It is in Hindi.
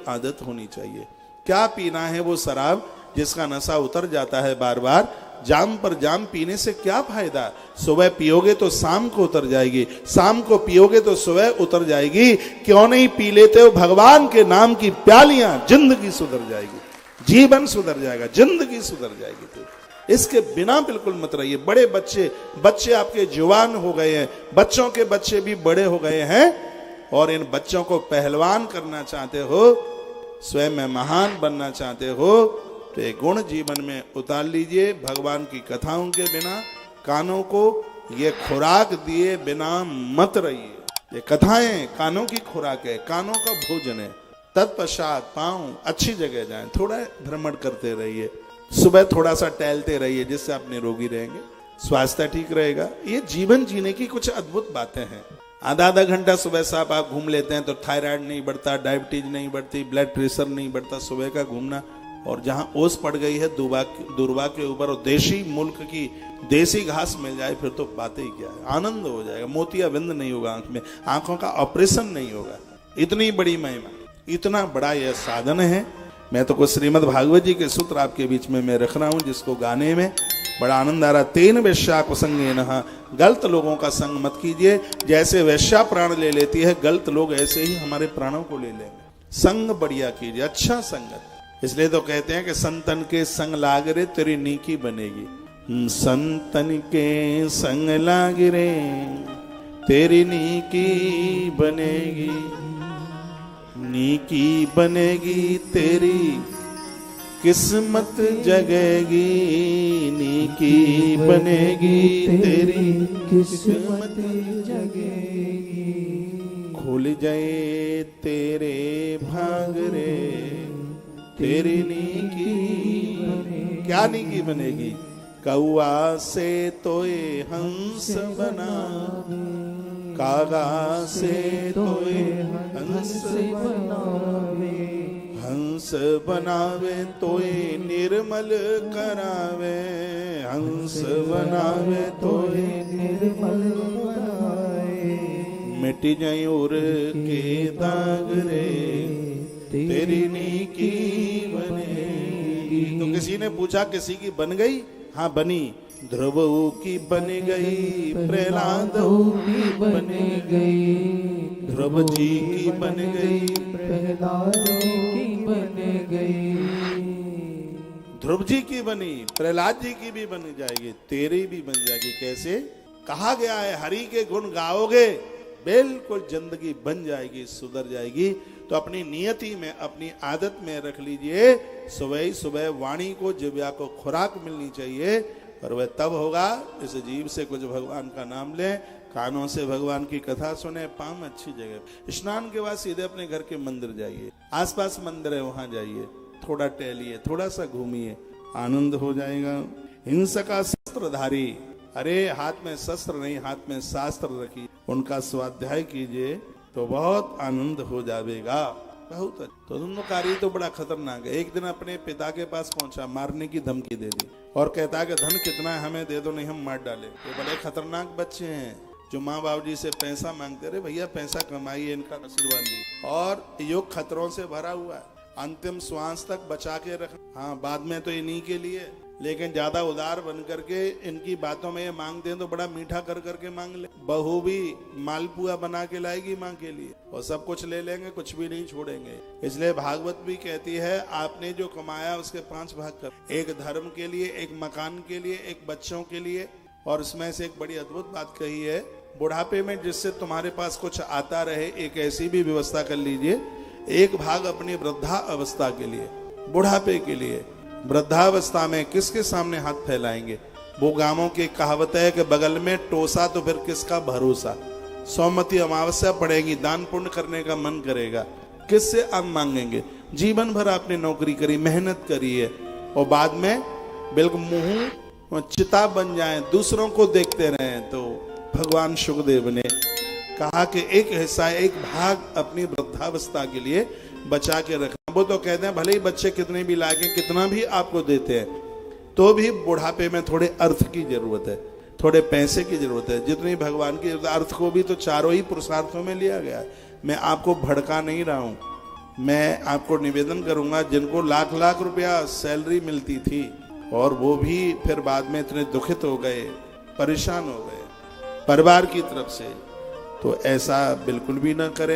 आदत होनी चाहिए। क्या पीना है? वो शराब जिसका नशा उतर जाता है बार बार। जाम पर जाम पीने से क्या फायदा? सुबह पियोगे तो शाम को उतर जाएगी, शाम को पियोगे तो सुबह उतर जाएगी। क्यों नहीं पी लेते हो भगवान के नाम की प्यालियां? जिंदगी सुधर जाएगी, जीवन सुधर जाएगा, जिंदगी सुधर जाएगी। तो इसके बिना बिल्कुल मत रहिए। बड़े बच्चे आपके जवान हो गए हैं, बच्चों के बच्चे भी बड़े हो गए हैं, और इन बच्चों को पहलवान करना चाहते हो, स्वयं में महान बनना चाहते हो, तो ये गुण जीवन में उतार लीजिए। भगवान की कथाओं के बिना कानों को ये खुराक दिए बिना मत रहिए। ये कथाएं कानों की खुराक है, कानों का भोजन है। तत्पश्चात पांव अच्छी जगह जाएं, थोड़ा भ्रमण करते रहिए, सुबह थोड़ा सा टहलते रहिए, जिससे आप निरोगी रहेंगे, स्वास्थ्य ठीक रहेगा। ये जीवन जीने की कुछ अद्भुत बातें हैं। आधा घंटा सुबह से आप घूम लेते हैं तो थायराइड नहीं बढ़ता, डायबिटीज नहीं बढ़ती, ब्लड प्रेशर नहीं बढ़ता। सुबह का घूमना, और जहां ओस पड़ गई है दुर्वा के ऊपर और देशी मुल्क की देसी घास मिल जाए, फिर तो बातें ही क्या है, आनंद हो जाएगा। मोतियाबिंद नहीं होगा आंख में, आंखों का ऑपरेशन नहीं होगा। इतनी बड़ी महिमा, इतना बड़ा यह साधन है। मैं तो कुछ श्रीमद् भागवत जी के सूत्र आपके बीच में मैं रख रहा हूं, जिसको गाने में बड़ा आनंद आ रहा। तेन वेश्या कुसंगे नहा, गलत लोगों का संग मत कीजिए। जैसे वेश्या प्राण ले लेती है, गलत लोग ऐसे ही हमारे प्राणों को ले लेंगे। संग बढ़िया कीजिए, अच्छा संगत। इसलिए तो कहते हैं कि संतन के संग लाग रे तेरी नीकी बनेगी। संतन के संग लाग रे तेरी नीकी बनेगी, नीकी बनेगी तेरी किस्मत जगेगी, नीकी बनेगी तेरी किस्मत जगेगी। खुल जाए तेरे भाग रे तेरी नीकी बनेगी। क्या नीकी बनेगी? कौआ से तोए हंस बनावे, कागा से तोए हंस बनावे, हंस बनावे तोए निर्मल करावे, हंस बनावे तोए निर्मल करावे। मिट जाए उर के दाग रे तेरी नीकी बनेगी। तो किसी ने पूछा किसी की बन गई? हाँ बनी। ध्रुव की बन गई, प्रहलाद की बन गई, ध्रुव जी की बन गई, प्रहलाद की बन गई। ध्रुव जी की बनी, प्रहलाद जी की भी बन जाएगी, तेरी भी बन जाएगी। कैसे? कहा गया है हरि के गुण गाओगे, बिल्कुल जिंदगी बन जाएगी, सुधर जाएगी। तो अपनी नियति में, अपनी आदत में रख लीजिए, सुबह ही सुबह वाणी को, जिह्वा को खुराक मिलनी चाहिए। और वह तब होगा इस जीव से कुछ भगवान का नाम लें, कानों से भगवान की कथा सुने, पांव अच्छी जगह। स्नान के बाद सीधे अपने घर के मंदिर जाइए, आसपास मंदिर है वहां जाइए, थोड़ा टहलिए, थोड़ा सा घूमिए, आनंद हो जाएगा। हिंसा का शस्त्रधारी, अरे हाथ में शस्त्र नहीं, हाथ में शास्त्र रखिए, उनका स्वाध्याय कीजिए तो बहुत आनंद हो जाएगा। बहुत तो दोनों कार्य तो बड़ा खतरनाक है। एक दिन अपने पिता के पास पहुंचा, मारने की धमकी दे दी और कहता है कि धन कितना है हमें दे दो, नहीं हम मार डाले। ये बड़े खतरनाक बच्चे हैं जो माँ बाप जी से पैसा मांगते रहे, भैया पैसा कमाइए, इनका आशीर्वाद लीजिए। और युग खतरों से भरा हुआ है, अंतिम श्वास तक बचा के रख। हाँ बाद में तो इन्हीं के लिए, लेकिन ज्यादा उदार बन करके इनकी बातों में ये मांग दें तो बड़ा मीठा कर करके मांग ले। बहू भी मालपुआ बना के लाएगी माँ के लिए, और सब कुछ ले लेंगे, कुछ भी नहीं छोड़ेंगे। इसलिए भागवत भी कहती है आपने जो कमाया उसके 5 भाग कर, एक धर्म के लिए, एक मकान के लिए, एक बच्चों के लिए। और इसमें से एक बड़ी अद्भुत बात कही है, बुढ़ापे में जिससे तुम्हारे पास कुछ आता रहे, एक ऐसी भी व्यवस्था कर लीजिए। एक भाग अपनी वृद्धा अवस्था के लिए, बुढ़ापे के लिए। वृद्धावस्था में किसके सामने हाथ फैलाएंगे? वो गांवों की कहावत है कि बगल में टोसा तो फिर किसका भरोसा। सौमती अमावस्या पड़ेगी, दान पुण्य करने का मन करेगा, किससे आप मांगेंगे? जीवन भर आपने नौकरी करी, मेहनत करी है, और बाद में बिल्कुल मुंह चिता बन जाए, दूसरों को देखते रहे। तो भगवान शुकदेव ने कहा कि एक हिस्सा, एक भाग अपनी वृद्धावस्था के लिए बचा के रखना। वो तो कहते हैं भले ही बच्चे कितने भी लागे, कितना भी आपको देते हैं, तो भी बुढ़ापे में थोड़े अर्थ की जरूरत है, थोड़े पैसे की जरूरत है। जितनी भगवान की अर्थ को भी तो चारों ही पुरुषार्थों में लिया गया है। मैं आपको भड़का नहीं रहा हूं, मैं आपको निवेदन करूंगा, जिनको लाख लाख रुपया सैलरी मिलती थी और वो भी फिर बाद में इतने दुखित हो गए, परेशान हो गए परिवार की तरफ से, तो ऐसा बिल्कुल भी ना करें।